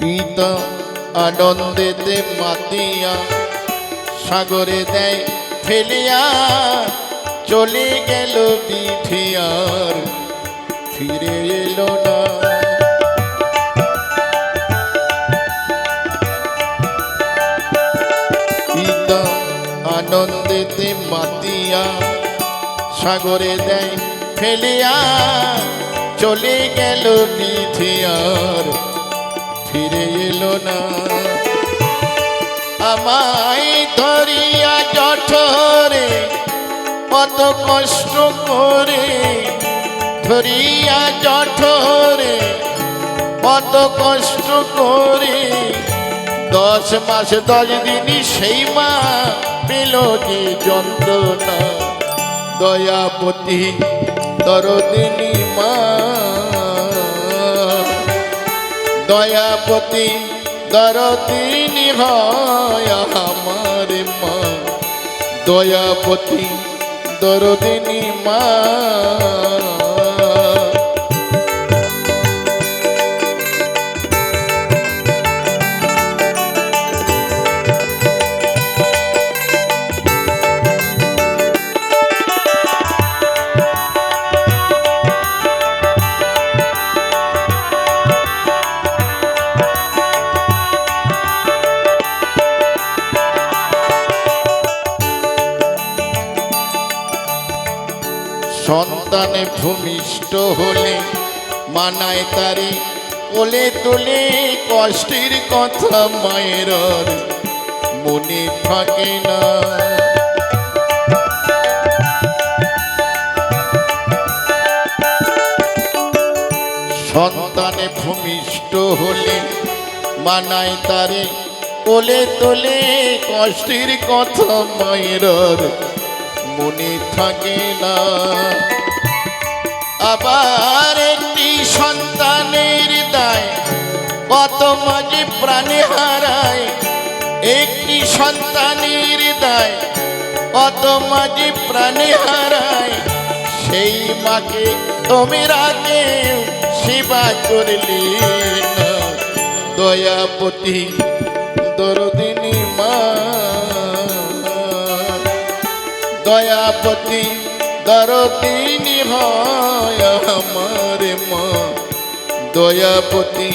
পিতা আনন্দেতে মাতিয়া সাগরে দেয় ফেলিয়া চলে গেল বিধি আর ফিরে এলো না। পিতা আনন্দেতে মাতিয়া সাগরে দেয় ফেলিয়া চলে গেল বিধি আর ফিরে এলো না। আমায় ধরিয়া জঠরে কত কষ্ট করে, ধরিয়া জঠরে কত কষ্ট করে 10 মাস 10 দিন সেই মা পেল যে যন্ত্রণা। দয়াপতি দরদিনী মা, দয়াপতি দরদিনী হয় আমার মা, দয়াপতি দরদিনী মা। সন্তানে ভূমিষ্ঠ হলে মানায় তারে কোলে তোলে, কষ্টের কথা মায়ের মনে থাকে না। সন্তানে ভূমিষ্ঠ হলে মানায় তারে কোলে তোলে, কষ্টের কথা মায়ের মনে থাকে না। আবার একটি সন্তানের দায় কত মাঝে প্রাণে হারায়, একটি সন্তানের দায় কত মাঝে প্রাণে হারায়। সেই মাকে তোমরা কেউ সেবা করলে না। দয়াপতি দরদিনী মা, দয়াপতি দরদিনী হয় আমার মা, দয়াপতি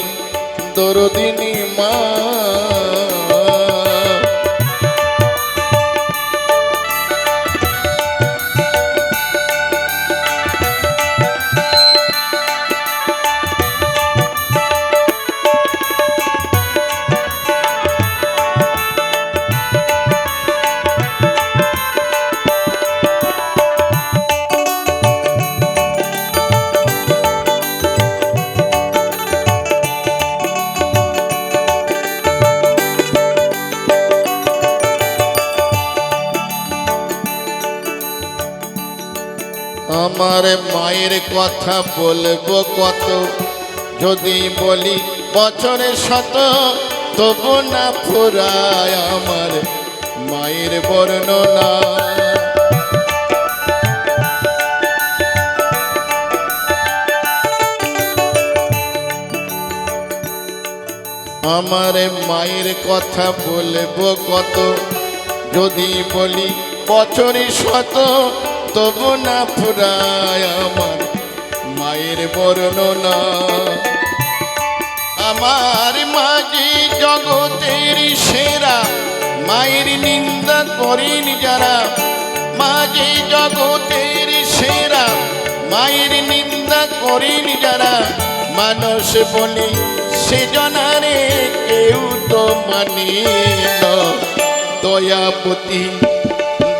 দরদিনী মা। আমার মায়ের কথা বলবো কত, যদি বলি বছরে শত তবু না ফুরায় আমার মায়ের বর্ণনা। আমার মায়ের কথা বলবো কত, যদি বলি বছরে শত তবু না ফুরায় আমার মায়ের বর্ণনা। আমার মাঝে জগতের সেরা, মায়ের নিন্দা করেন যারা। মাঝে জগতের সেরা, মায়ের নিন্দা করেন যারা। মানুষ বলে সে জনারে কেউ তো মানে না। দয়াপতি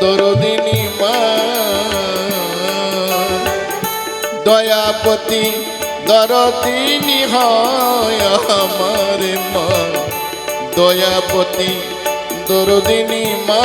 দরদিনী মা, দয়াপতি দরদিনী হয় আমার মা, দয়াপতি দরদিনী মা।